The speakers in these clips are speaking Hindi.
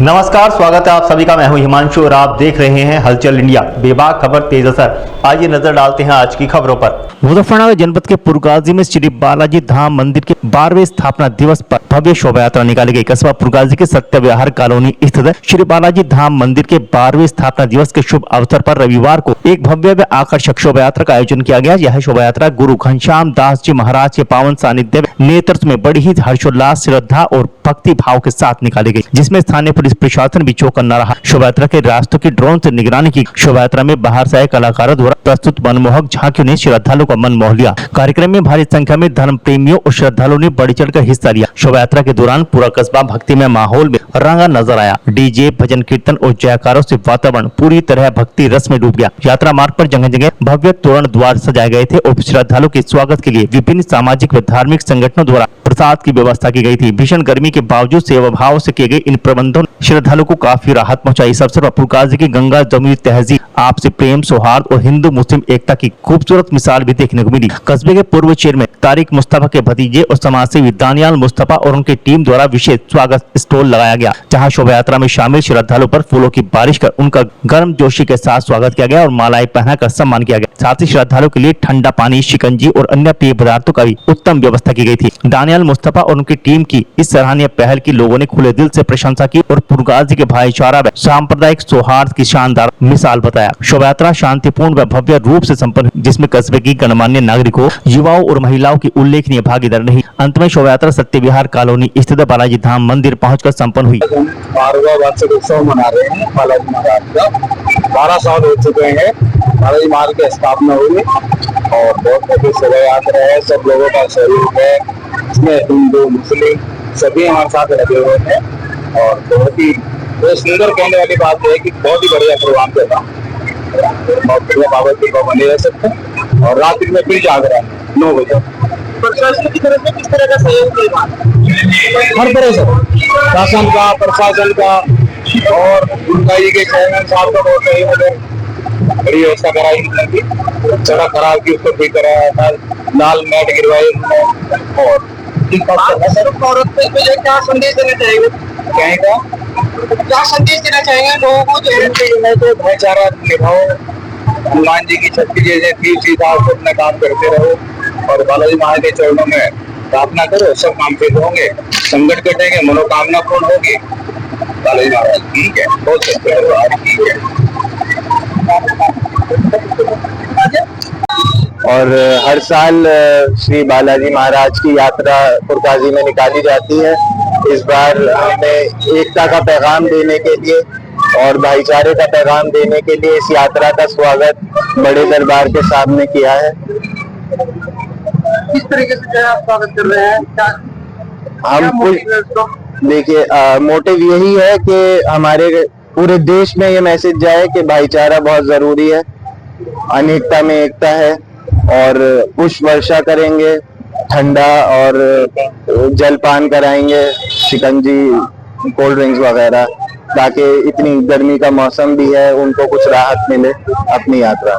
नमस्कार, स्वागत है आप सभी का। मैं हूं हिमांशु और आप देख रहे हैं हलचल इंडिया। बेबाक खबर तेज असर। आइए नजर डालते हैं आज की खबरों पर। मुजफ्फरनगर जनपद के पुरगाजी में श्री बालाजी धाम मंदिर के 12वें स्थापना दिवस पर भव्य शोभा यात्रा निकाली गई। कस्बा पुरगाजी के सत्यविहार कॉलोनी स्थित श्री बालाजी धाम मंदिर के 12वें स्थापना दिवस के शुभ अवसर पर रविवार को एक भव्य व आकर्षक शोभा यात्रा का आयोजन किया गया। यह शोभा यात्रा गुरु घनश्याम दास जी महाराज के पावन सानिध्य में नेतृत्व में बड़ी ही हर्षोल्लास, श्रद्धा और भक्ति भाव के साथ निकाली गई, जिसमें स्थानीय पुलिस प्रशासन भी चौकन्ना न रहा। शोभा यात्रा के रास्तों की ड्रोन से निगरानी की। शोभा यात्रा में बाहर से आए कलाकारों द्वारा प्रस्तुत मनमोहक झांकियों ने श्रद्धालुओं का मन मोह लिया। कार्यक्रम में भारी संख्या में धर्म प्रेमियों और श्रद्धालुओं ने बढ़ चढ़कर हिस्सा लिया। शोभा यात्रा के दौरान पूरा कस्बा भक्तिमय माहौल में रंगा नजर आया। डीजे, भजन कीर्तन और जयकारों से वातावरण पूरी तरह भक्ति रस में डूब गया। यात्रा मार्ग पर जगह जगह भव्य तोरण द्वार सजाए गए थे और श्रद्धालुओं के स्वागत के लिए विभिन्न सामाजिक व धार्मिक संगठनों द्वारा प्रसाद की व्यवस्था की गई थी। भीषण गर्मी के बावजूद सेवा भाव से किए गए इन प्रबंधों ने श्रद्धालुओं को काफी राहत पहुंचाई। इस अवसर पर पुरगाजी की गंगा जमुनी तहजीब, आपसी प्रेम, सौहार्द और हिंदू मुस्लिम एकता की खूबसूरत मिसाल भी देखने को मिली। कस्बे के पूर्व चेयरमैन तारिक मुस्तफा के भतीजे और समाजसेवी दानियाल मुस्तफा और उनकी टीम द्वारा विशेष स्वागत स्टॉल लगाया गया, जहां शोभा यात्रा में शामिल श्रद्धालुओं पर फूलों की बारिश कर उनका गर्म जोशी के साथ स्वागत किया गया और मालाएं पहनाकर सम्मान किया गया। साथ ही श्रद्धालुओं के लिए ठंडा पानी, शिकंजी और अन्य पेय पदार्थों का भी उत्तम व्यवस्था की गई थी। दानियाल मुस्तफा और उनकी टीम की इस सराहनीय पहल की लोगों ने खुले दिल से प्रशंसा की और पुरगाजी के भाईचारा व सांप्रदायिक सौहार्द की शानदार मिसाल बताया। शोभा यात्रा शांतिपूर्ण व भव्य रूप से संपन्न, जिसमें कस्बे की गणमान्य नागरिकों, युवाओं और महिलाओं की उल्लेखनीय भागीदारी रही। अंत में शोभा यात्रा सत्यविहार कॉलोनी स्थित बालाजी धाम मंदिर पहुंचकर संपन्न हुई। 12वां वार्षिक उत्सव मना रहे हैं बालाजी महाराज का। 12 साल हो चुके हैं बालाजी महाराज की स्थापना हुई और बहुत बड़ी शोभा यात्रा है। सब लोगों का सहयोग है, इसमें हिंदू मुस्लिम सभी हमारे साथ लगे हुए हैं और बहुत ही सुंदर कहने वाली बात है कि बहुत ही बढ़िया प्रोग्राम चला और बढ़िया बाबत की बने रह सकते हैं। और रात्रि में फिर जागरण 9 बजे। प्रशासन की तरफ से किस तरह का सहयोग मिलेगा? हर तरह से शासन का, प्रशासन का और पुरगाजी के चेयरमैन साहब का बहुत सहयोग है। बड़ी व्यवस्था कराई उन्होंने, सड़क खराब की उसको ठीक कराया था, लाल मैट गिरवाई और क्या संदेश देना चाहेंगे? क्या संदेश देना चाहेंगे लोगों को? तो भाईचारा निभाओ, हनुमान जी की शक्ति जैसे तीर सीधा अपना काम करते रहो और बालाजी महाराज के चरणों में प्रार्थना करो, सब काम सिद्ध होंगे, संकट कटेंगे, मनोकामना पूर्ण होगी। बालाजी महाराज ठीक है, बहुत ठीक है। और हर साल श्री बालाजी महाराज की यात्रा पुरगाजी में निकाली जाती है। इस बार हमने एकता का पैगाम देने के लिए और भाईचारे का पैगाम देने के लिए इस यात्रा का स्वागत बड़े दरबार के सामने किया है। किस तरीके से आप स्वागत कर रहे हैं? हम देखिए, मोटिव यही है कि हमारे पूरे देश में ये मैसेज जाए कि भाईचारा बहुत जरूरी है, अनेकता में एकता है और पुष्प वर्षा करेंगे, ठंडा और जलपान कराएंगे, शिकंजी, कोल्ड ड्रिंक्स वगैरह, ताकि इतनी गर्मी का मौसम भी है, उनको कुछ राहत मिले अपनी यात्रा।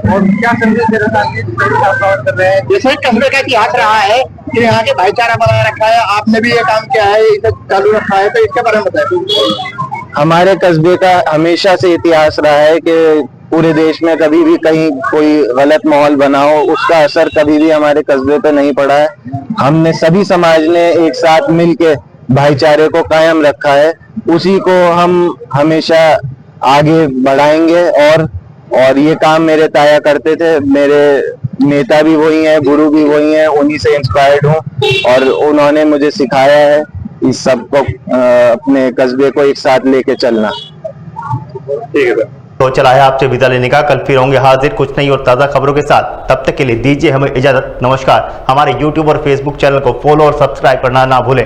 और क्या संदेश देना कर रहे हैं? जैसे कस्बे का इतिहास रहा है कि यहाँ के भाईचारा बनाए रखा है, आपने भी ये काम किया है, इसे चालू रखा है, तो इसके बारे में बताएं। हमारे कस्बे का हमेशा से इतिहास रहा है कि पूरे देश में कभी भी कहीं कोई गलत माहौल बना हो, उसका असर कभी भी हमारे कस्बे पे नहीं पड़ा है। हमने सभी समाज ने एक साथ मिलके भाईचारे को कायम रखा है, उसी को हम हमेशा आगे बढ़ाएंगे। और ये काम मेरे ताया करते थे, मेरे नेता भी वही हैं, गुरु भी वही हैं, उन्हीं से इंस्पायर्ड हूँ और उन्होंने मुझे सिखाया है इस सब को अपने कस्बे को एक साथ लेके चलना। ठीक है, तो चला है आपसे विदा लेने का। कल फिर होंगे हाजिर कुछ नई और ताज़ा खबरों के साथ। तब तक के लिए दीजिए हमें इजाजत। नमस्कार। हमारे YouTube और Facebook चैनल को फॉलो और सब्सक्राइब करना ना भूलें।